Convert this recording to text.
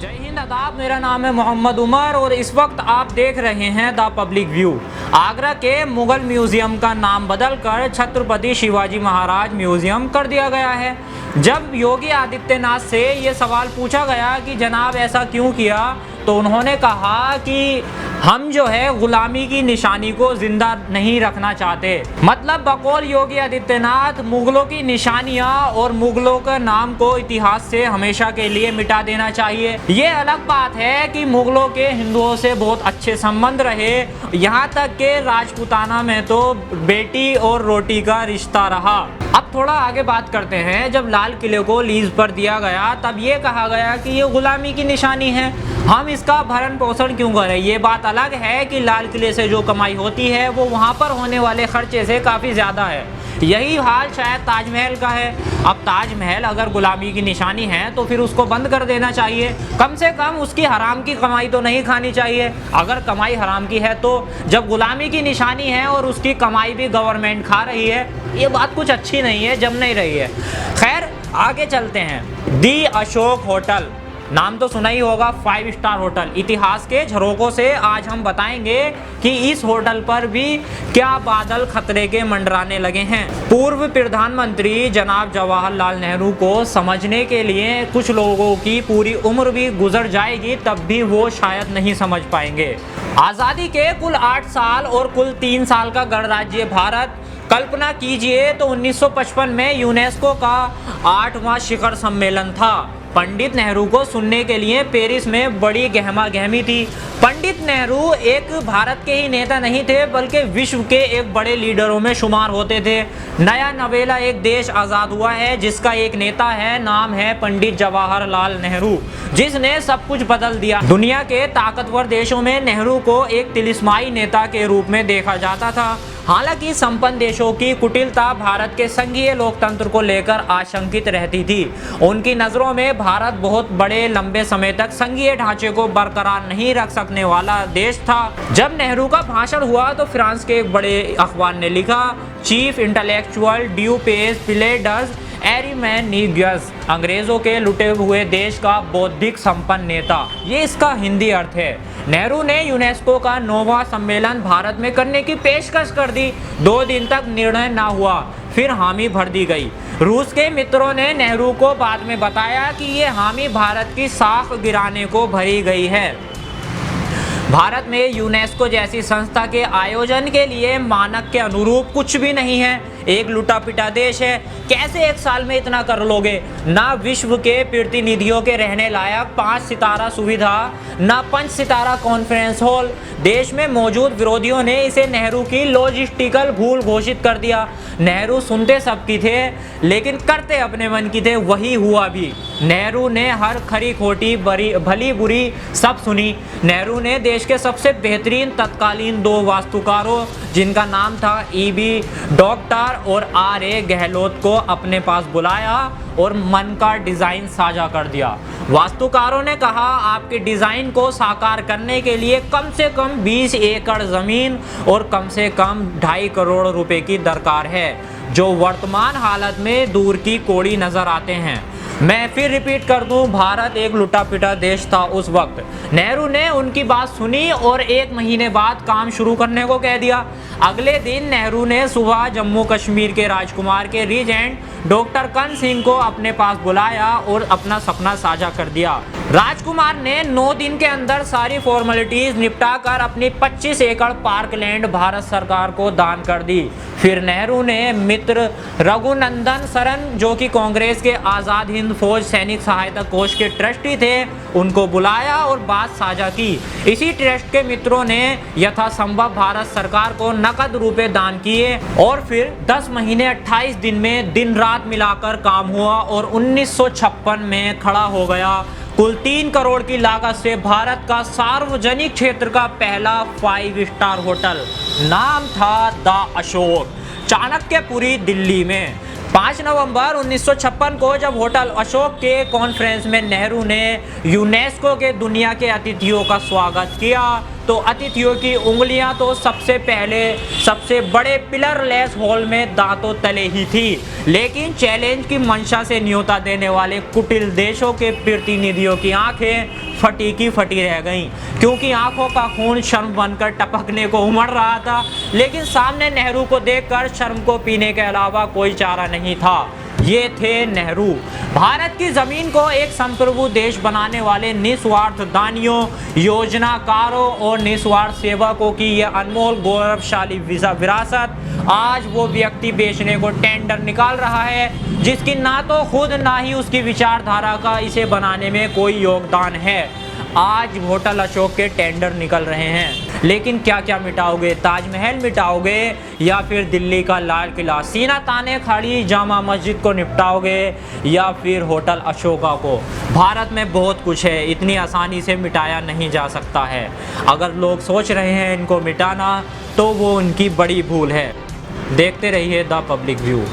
जय हिंद आदाब, मेरा नाम है मोहम्मद उमर और इस वक्त आप देख रहे हैं द पब्लिक व्यू। आगरा के मुगल म्यूजियम का नाम बदलकर छत्रपति शिवाजी महाराज म्यूजियम कर दिया गया है। जब योगी आदित्यनाथ से ये सवाल पूछा गया कि जनाब ऐसा क्यों किया, तो उन्होंने कहा कि हम जो है गुलामी की निशानी को जिंदा नहीं रखना चाहते। मतलब बकौल योगी आदित्यनाथ मुगलों की निशानियां और मुगलों का नाम को इतिहास से हमेशा के लिए मिटा देना चाहिए। ये अलग बात है कि मुगलों के हिंदुओं से बहुत अच्छे संबंध रहे, यहाँ तक के राजपूताना में तो बेटी और रोटी का रिश्ता रहा। अब थोड़ा आगे बात करते हैं। जब लाल किले को लीज पर दिया गया तब ये कहा गया कि ये गुलामी की निशानी है, हम इसका भरण पोषण क्यों करें। ये बात अलग है कि लाल किले से जो कमाई होती है वो वहाँ पर होने वाले खर्चे से काफ़ी ज़्यादा है। यही हाल शायद ताजमहल का है। अब ताजमहल अगर गुलामी की निशानी है तो फिर उसको बंद कर देना चाहिए, कम से कम उसकी हराम की कमाई तो नहीं खानी चाहिए। अगर कमाई हराम की है तो जब गुलामी की निशानी है और उसकी कमाई भी गवर्नमेंट खा रही है, ये बात कुछ अच्छी नहीं है, जम नहीं रही है। खैर आगे चलते हैं। दी अशोक होटल नाम तो सुना ही होगा, 5 स्टार होटल। इतिहास के झरोकों से आज हम बताएंगे कि इस होटल पर भी क्या बादल खतरे के मंडराने लगे हैं। पूर्व प्रधानमंत्री जनाब जवाहरलाल नेहरू को समझने के लिए कुछ लोगों की पूरी उम्र भी गुजर जाएगी, तब भी वो शायद नहीं समझ पाएंगे। आज़ादी के कुल 8 साल और कुल 3 साल का गणराज्य भारत, कल्पना कीजिए तो 1955 में यूनेस्को का 8वां शिखर सम्मेलन था। पंडित नेहरू को सुनने के लिए पेरिस में बड़ी गहमा गहमी थी। पंडित नेहरू एक भारत के ही नेता नहीं थे बल्कि विश्व के एक बड़े लीडरों में शुमार होते थे। नया नवेला एक देश आज़ाद हुआ है जिसका एक नेता है, नाम है पंडित जवाहरलाल नेहरू, जिसने सब कुछ बदल दिया। दुनिया के ताकतवर देशों में नेहरू को एक तिलिस्माई नेता के रूप में देखा जाता था। हालांकि संपन्न देशों की कुटिलता भारत के संघीय लोकतंत्र को लेकर आशंकित रहती थी। उनकी नज़रों में भारत बहुत बड़े लंबे समय तक संघीय ढांचे को बरकरार नहीं रख सकने वाला देश था। जब नेहरू का भाषण हुआ तो फ्रांस के एक बड़े अखबार ने लिखा, चीफ इंटेलेक्चुअल ड्यू पेज प्लेडर्स एरिमेनिगस, अंग्रेजों के लुटे हुए देश का बौद्धिक संपन्न नेता। ये इसका हिंदी अर्थ है। नेहरू ने यूनेस्को का 9वां सम्मेलन भारत में करने की पेशकश कर दी। 2 दिन तक निर्णय ना हुआ, फिर हामी भर दी गई। रूस के मित्रों ने नेहरू को बाद में बताया कि ये हामी भारत की साख गिराने को भरी गई है। भारत में यूनेस्को जैसी संस्था के आयोजन के लिए मानक के अनुरूप कुछ भी नहीं है, एक लुटा पिटा देश है। कैसे एक साल में इतना कर लोगे? ना विश्व के प्रतिनिधियों के रहने लायक 5 सितारा सुविधा, ना 5 सितारा कॉन्फ्रेंस हॉल। देश में मौजूद विरोधियों ने इसे नेहरू की लॉजिस्टिकल भूल घोषित कर दिया। नेहरू सुनते सबकी थे लेकिन करते अपने मन की थे, वही हुआ भी। नेहरू ने हर खरी खोटी भली बुरी सब सुनी। नेहरू ने देश के सबसे बेहतरीन तत्कालीन 2 वास्तुकारों, जिनका नाम था ईबी डॉक्टर और आर.ए. गहलोत को अपने पास बुलाया और मन का डिज़ाइन साझा कर दिया। वास्तुकारों ने कहा, आपके डिज़ाइन को साकार करने के लिए कम से कम 20 एकड़ ज़मीन और कम से कम 2.5 करोड़ रुपए की दरकार है, जो वर्तमान हालत में दूर की कोड़ी नज़र आते हैं। मैं फिर रिपीट कर दूं, भारत एक लुटा पिटा देश था उस वक्त। नेहरू ने उनकी बात सुनी और 1 महीने बाद काम शुरू करने को कह दिया। अगले दिन नेहरू ने सुबह जम्मू कश्मीर के राजकुमार के रीजेंट डॉक्टर कर्ण सिंह को अपने पास बुलाया और अपना सपना साझा कर दिया। राजकुमार ने 9 दिन के अंदर सारी फॉर्मेलिटीज निपटा कर अपनी 25 एकड़ पार्कलैंड भारत सरकार को दान कर दी। फिर नेहरू ने मित्र रघुनंदन सरन, जो कि कांग्रेस के आज़ाद हिंद फौज सैनिक सहायता कोष के ट्रस्टी थे, उनको बुलाया और बात साझा की। इसी ट्रस्ट के मित्रों ने यथासंभव भारत सरकार को नकद रुपए दान किए और फिर 10 महीने 28 दिन में दिन रात मिलाकर काम हुआ और 1956 में खड़ा हो गया कुल 3 करोड़ की लागत से भारत का सार्वजनिक क्षेत्र का पहला 5 स्टार होटल। नाम था द अशोक, चाणक्यपुरी, दिल्ली में। 5 नवंबर 1956 को जब होटल अशोक के कॉन्फ्रेंस में नेहरू ने यूनेस्को के दुनिया के अतिथियों का स्वागत किया तो अतिथियों की उंगलियां तो सबसे पहले सबसे बड़े पिलर लेस हॉल में दांतों तले ही थी, लेकिन चैलेंज की मंशा से न्योता देने वाले कुटिल देशों के प्रतिनिधियों की आंखें फटी की फटी रह गईं, क्योंकि आंखों का खून शर्म बनकर टपकने को उमड़ रहा था। लेकिन सामने नेहरू को देखकर शर्म को पीने के अलावा कोई चारा नहीं था। ये थे नेहरू, भारत की जमीन को एक संप्रभु देश बनाने वाले निस्वार्थ दानियों, योजनाकारों और निस्वार्थ सेवकों की यह अनमोल गौरवशाली विरासत आज वो व्यक्ति बेचने को टेंडर निकाल रहा है जिसकी ना तो खुद ना ही उसकी विचारधारा का इसे बनाने में कोई योगदान है। आज होटल अशोक के टेंडर निकल रहे हैं, लेकिन क्या क्या मिटाओगे? ताजमहल मिटाओगे या फिर दिल्ली का लाल किला, सीना ताने खड़ी जामा मस्जिद को निपटाओगे या फिर होटल अशोका को? भारत में बहुत कुछ है, इतनी आसानी से मिटाया नहीं जा सकता है। अगर लोग सोच रहे हैं इनको मिटाना तो वो उनकी बड़ी भूल है। देखते रहिए द पब्लिक व्यू।